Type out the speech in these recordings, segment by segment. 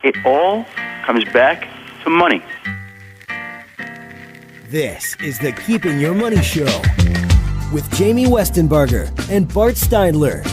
It all comes back to money. This is the Keeping Your Money Show with Jamie Westenbarger and Bart Steindler.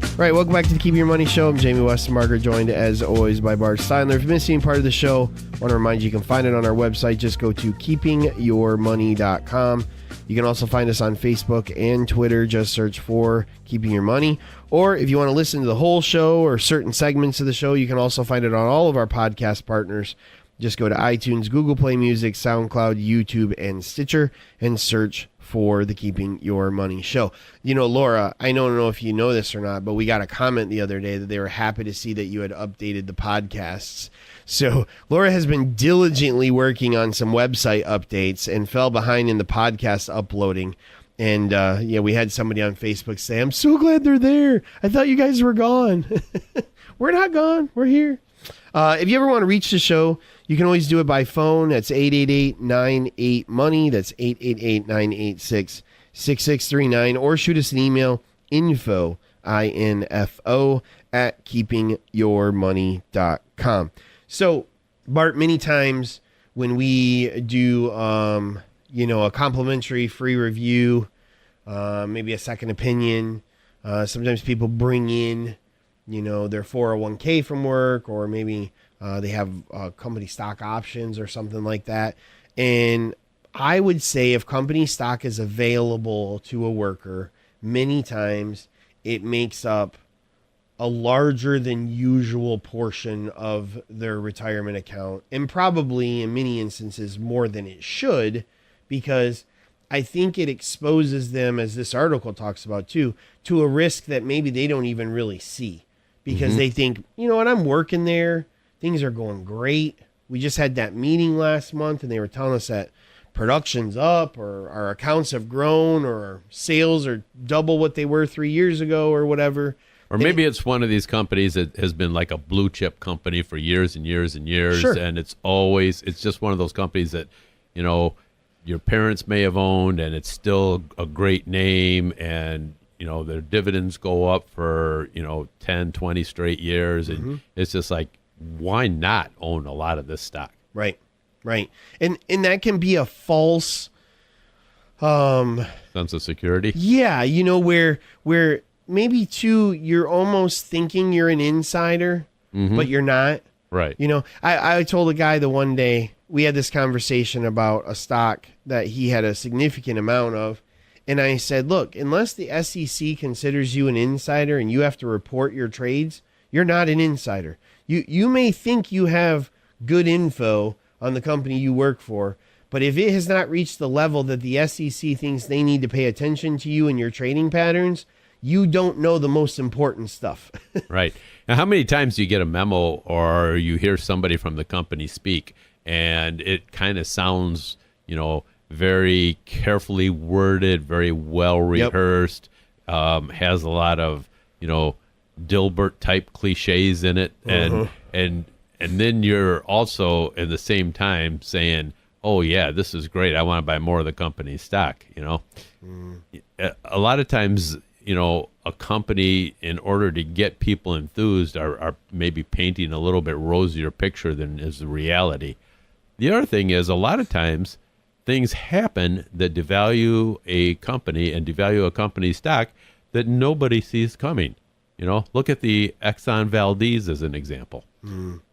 All right, welcome back to the Keeping Your Money Show. I'm Jamie Westenbarger, joined as always by Bart Steindler. If you're missing part of the show, I want to remind you can find it on our website. Just go to keepingyourmoney.com. You can also find us on Facebook and Twitter. Just search for Keeping Your Money. Or if you want to listen to the whole show or certain segments of the show, you can also find it on all of our podcast partners. Just go to iTunes, Google Play Music, SoundCloud, YouTube, and Stitcher, and search for the Keeping Your Money Show. You know, Laura, I don't know if you know this or not, but we got a comment the other day that they were happy to see that you had updated the podcasts. So Laura has been diligently working on some website updates and fell behind in the podcast uploading. And we had somebody on Facebook say, I'm so glad they're there. I thought you guys were gone. We're not gone. We're here. If you ever want to reach the show, you can always do it by phone. That's 888-98-MONEY. That's 888-986-6639. Or shoot us an email, info, I-N-F-O, at keepingyourmoney.com. So, Bart, many times when we do, a complimentary free review, maybe a second opinion, sometimes people bring in, their 401k from work, or maybe they have company stock options or something like that. And I would say if company stock is available to a worker, many times it makes up a larger than usual portion of their retirement account, and probably in many instances more than it should, because I think it exposes them, as this article talks about too, to a risk that maybe they don't even really see, because they think, you know what, I'm working there, things are going great. We just had that meeting last month and they were telling us that production's up, or our accounts have grown, or our sales are double what they were 3 years ago, or whatever. Or maybe it's one of these companies that has been like a blue chip company for years and years and years. Sure. And it's just one of those companies that, your parents may have owned, and it's still a great name, and, their dividends go up for, 10, 20 straight years. And it's just like, why not own a lot of this stock? Right. And that can be a false sense of security. Yeah, where maybe too, you're almost thinking you're an insider, but you're not. Right. I told a guy the one day, we had this conversation about a stock that he had a significant amount of. And I said, look, unless the SEC considers you an insider and you have to report your trades, you're not an insider. You may think you have good info on the company you work for, but if it has not reached the level that the SEC thinks they need to pay attention to you and your trading patterns, you don't know the most important stuff. Right. Now, how many times do you get a memo or you hear somebody from the company speak, and it kind of sounds, very carefully worded, very well rehearsed, has a lot of, Dilbert type cliches in it, and then you're also at the same time saying, oh yeah, this is great, I want to buy more of the company's stock. A lot of times, a company, in order to get people enthused, are maybe painting a little bit rosier picture than is the reality. The other thing is, a lot of times things happen that devalue a company and devalue a company's stock that nobody sees coming. Look at the Exxon Valdez as an example.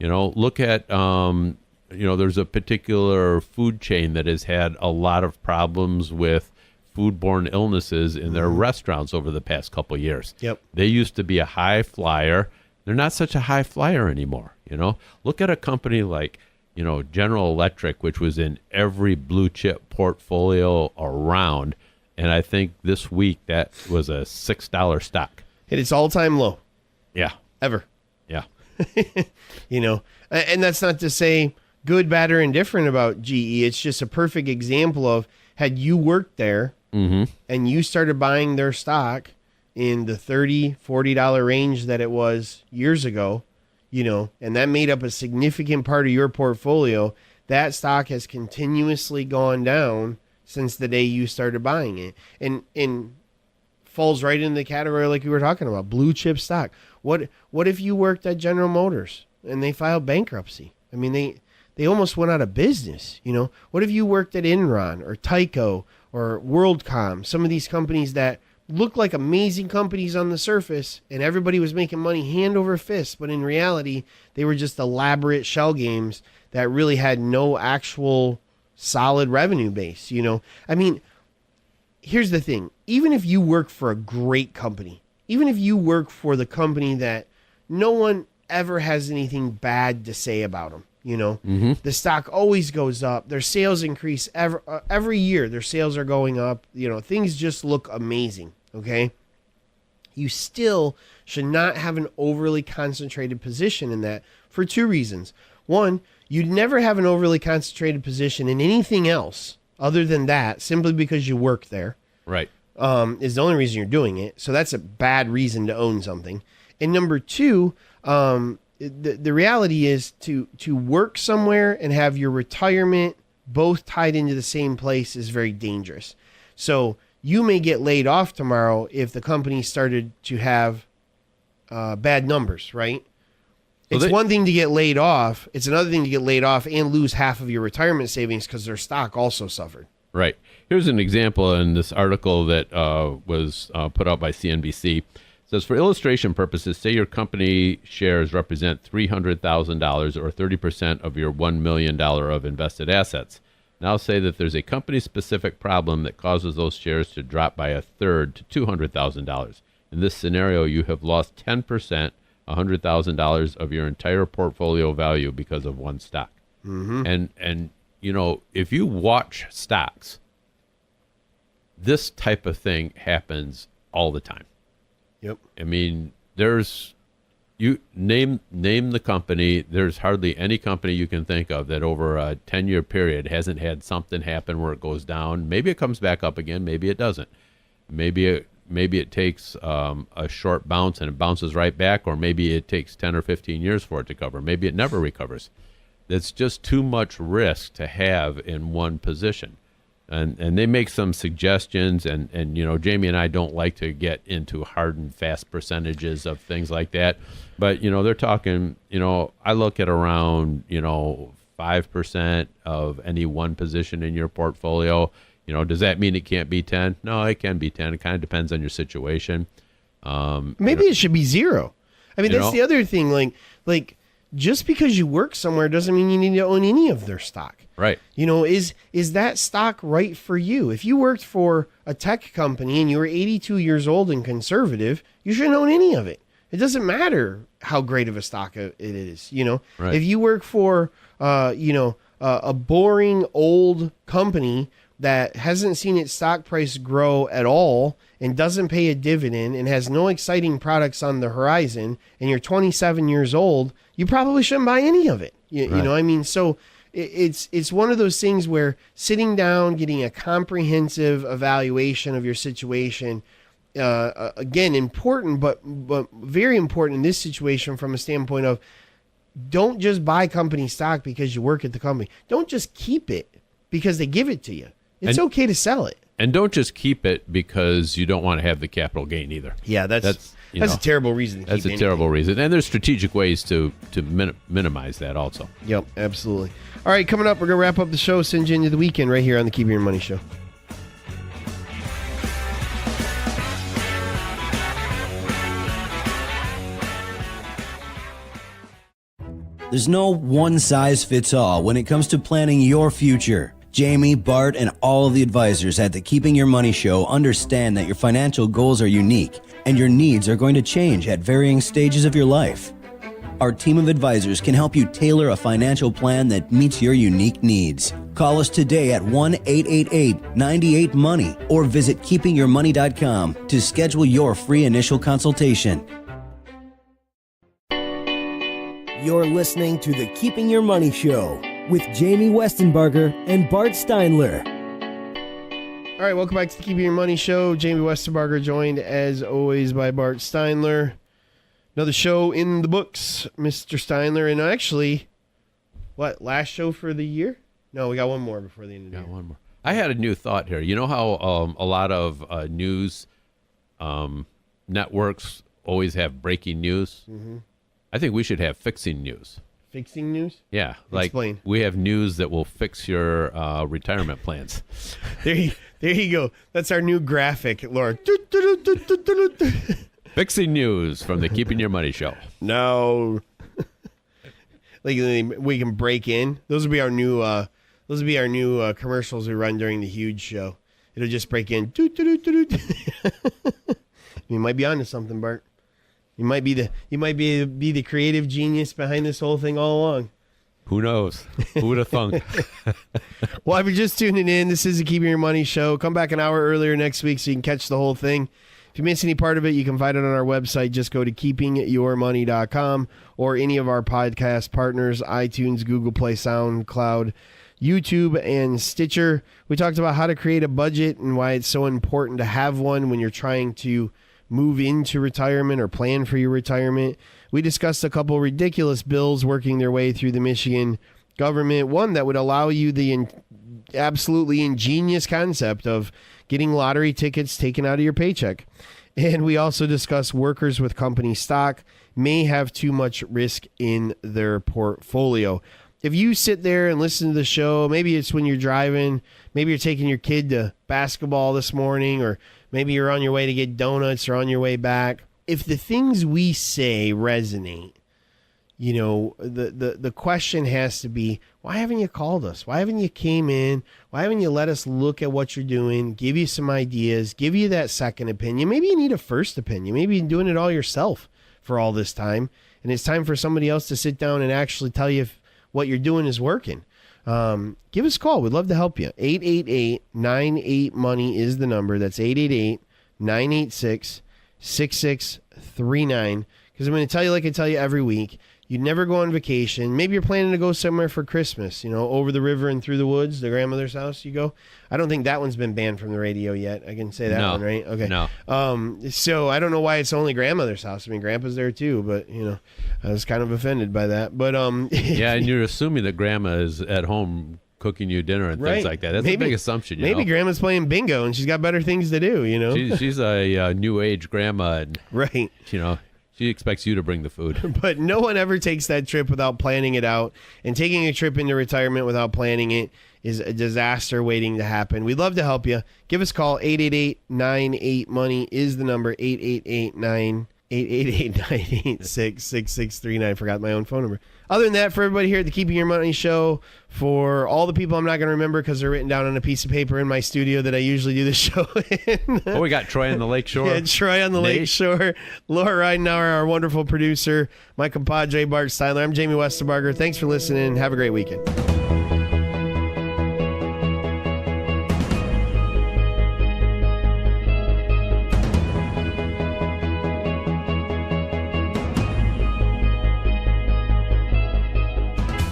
Look at, there's a particular food chain that has had a lot of problems with foodborne illnesses in their restaurants over the past couple of years. Yep. They used to be a high flyer. They're not such a high flyer anymore. Look at a company like, General Electric, which was in every blue chip portfolio around. And I think this week that was a $6 stock. Hit its all-time low. Yeah. Ever. Yeah. And that's not to say good, bad, or indifferent about GE. It's just a perfect example of, had you worked there and you started buying their stock in the $30, $40 range that it was years ago, and that made up a significant part of your portfolio, that stock has continuously gone down since the day you started buying it. And falls right into the category like we were talking about, blue chip stock. What if you worked at General Motors and they filed bankruptcy? I mean, they almost went out of business, you know? What if you worked at Enron or Tyco or WorldCom, some of these companies that look like amazing companies on the surface, and everybody was making money hand over fist, but in reality, they were just elaborate shell games that really had no actual solid revenue base, you know? I mean, here's the thing. Even if you work for a great company, even if you work for the company that no one ever has anything bad to say about them, you know, the stock always goes up. Their sales increase every year. Their sales are going up. You know, things just look amazing. Okay. You still should not have an overly concentrated position in that for two reasons. One, you'd never have an overly concentrated position in anything else other than that, simply because you work there. Right. Is the only reason you're doing it. So that's a bad reason to own something. And number two, the reality is to work somewhere and have your retirement both tied into the same place is very dangerous. So you may get laid off tomorrow if the company started to have bad numbers, right? It's one thing to get laid off. It's another thing to get laid off and lose half of your retirement savings because their stock also suffered. Right. Here's an example in this article that was put out by CNBC. It says, for illustration purposes, say your company shares represent $300,000 or 30% of your $1 million of invested assets. Now say that there's a company-specific problem that causes those shares to drop by a third to $200,000. In this scenario, you have lost 10%, $100,000 of your entire portfolio value because of one stock. And you know, if you watch stocks, this type of thing happens all the time. Yep. I mean, you name the company. There's hardly any company you can think of that over a 10-year period hasn't had something happen where it goes down. Maybe it comes back up again. Maybe it doesn't. Maybe it takes a short bounce and it bounces right back, or maybe it takes 10 or 15 years for it to cover. Maybe it never recovers. It's just too much risk to have in one position. And they make some suggestions, and you know, Jamie and I don't like to get into hard and fast percentages of things like that. But, you know, they're talking, you know, I look at around, you know, 5% of any one position in your portfolio. You know, does that mean it can't be 10? No, it can be 10. It kind of depends on your situation. Maybe it should be 0. I mean, that's the other thing. Like just because you work somewhere doesn't mean you need to own any of their stock. Right. You know, is that stock right for you? If you worked for a tech company and you were 82 years old and conservative, you shouldn't own any of it. It doesn't matter how great of a stock it is. You know, right. If you work for, a boring old company that hasn't seen its stock price grow at all and doesn't pay a dividend and has no exciting products on the horizon, and you're 27 years old, you probably shouldn't buy any of it. You know, I mean, so it's one of those things where sitting down, getting a comprehensive evaluation of your situation, again, important, but very important in this situation from a standpoint of, don't just buy company stock because you work at the company. Don't just keep it because they give it to you. It's okay to sell it. And don't just keep it because you don't want to have the capital gain either. Yeah, that's a terrible reason to keep it. That's a terrible reason. And there's strategic ways to minimize that also. Yep, absolutely. All right, coming up, we're going to wrap up the show, send you into the weekend right here on the Keeping Your Money Show. There's no one-size-fits-all when it comes to planning your future. Jamie, Bart, and all of the advisors at the Keeping Your Money Show understand that your financial goals are unique and your needs are going to change at varying stages of your life. Our team of advisors can help you tailor a financial plan that meets your unique needs. Call us today at 1-888-98-MONEY or visit keepingyourmoney.com to schedule your free initial consultation. You're listening to the Keeping Your Money Show with Jamie Westenbarger and Bart Steinler. All right, welcome back to the Keeping Your Money Show. Jamie Westenbarger joined, as always, by Bart Steinler. Another show in the books, Mr. Steinler. And actually, last show for the year? No, we got one more before the end of the year. One more. I had a new thought here. You know how a lot of news Networks always have breaking news. Mm-hmm. I think we should have fixing news. Fixing news? Yeah, like Explain. we have news that will fix your retirement plans. There you go. That's our new graphic, Laura. Fixing news from the Keeping Your Money show. No. Like we can break in. Those will be our new. Those will be our new commercials we run during the huge show. It'll just break in. You might be onto something, Bart. You might be the creative genius behind this whole thing all along. Who knows? Who would have thunk? Well, if you're just tuning in, this is the Keeping Your Money show. Come back an hour earlier next week so you can catch the whole thing. If you miss any part of it, you can find it on our website. Just go to keepingyourmoney.com or any of our podcast partners, iTunes, Google Play, SoundCloud, YouTube, and Stitcher. We talked about how to create a budget and why it's so important to have one when you're trying to move into retirement or plan for your retirement. We discussed a couple ridiculous bills working their way through the Michigan government. One that would allow you the absolutely ingenious concept of getting lottery tickets taken out of your paycheck. And we also discussed workers with company stock may have too much risk in their portfolio. If you sit there and listen to the show, maybe it's when you're driving, maybe you're taking your kid to basketball this morning, or maybe you're on your way to get donuts or on your way back. If the things we say resonate, you know, the question has to be, why haven't you called us? Why haven't you came in? Why haven't you let us look at what you're doing, give you some ideas, give you that second opinion? Maybe you need a first opinion. Maybe you've been doing it all yourself for all this time, and it's time for somebody else to sit down and actually tell you if what you're doing is working. Give us a call. We'd love to help you. 888-98-MONEY is the number. That's 888-986-6639. Because I'm going to tell you like I tell you every week, you'd never go on vacation. Maybe you're planning to go somewhere for Christmas, you know, over the river and through the woods, the grandmother's house you go. I don't think that one's been banned from the radio yet. I can say that one, right? Okay. No. So I don't know why it's only grandmother's house. I mean, grandpa's there too, but, you know, I was kind of offended by that. But yeah, and you're assuming that grandma is at home cooking you dinner and things like that. That's a big assumption, you maybe know? Grandma's playing bingo and she's got better things to do, you know? She's a new age grandma. And, right. You know, she expects you to bring the food. But no one ever takes that trip without planning it out. And taking a trip into retirement without planning it is a disaster waiting to happen. We'd love to help you. Give us a call. 888-98-MONEY is the number. 888-986-6639. Forgot my own phone number. Other than that, for everybody here at the Keeping Your Money show, for all the people I'm not going to remember because they're written down on a piece of paper in my studio that I usually do the show in. Oh, we got Troy on the Lake Shore. Yeah, Troy on the Lake Shore. Laura Ridenauer, our wonderful producer. My compadre, Bart Steiler. I'm Jamie Westerbarger. Thanks for listening. Have a great weekend.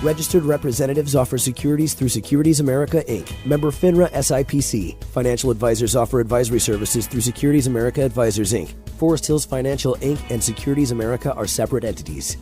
Registered representatives offer securities through Securities America, Inc., member FINRA SIPC. Financial advisors offer advisory services through Securities America Advisors, Inc. Forest Hills Financial, Inc. and Securities America are separate entities.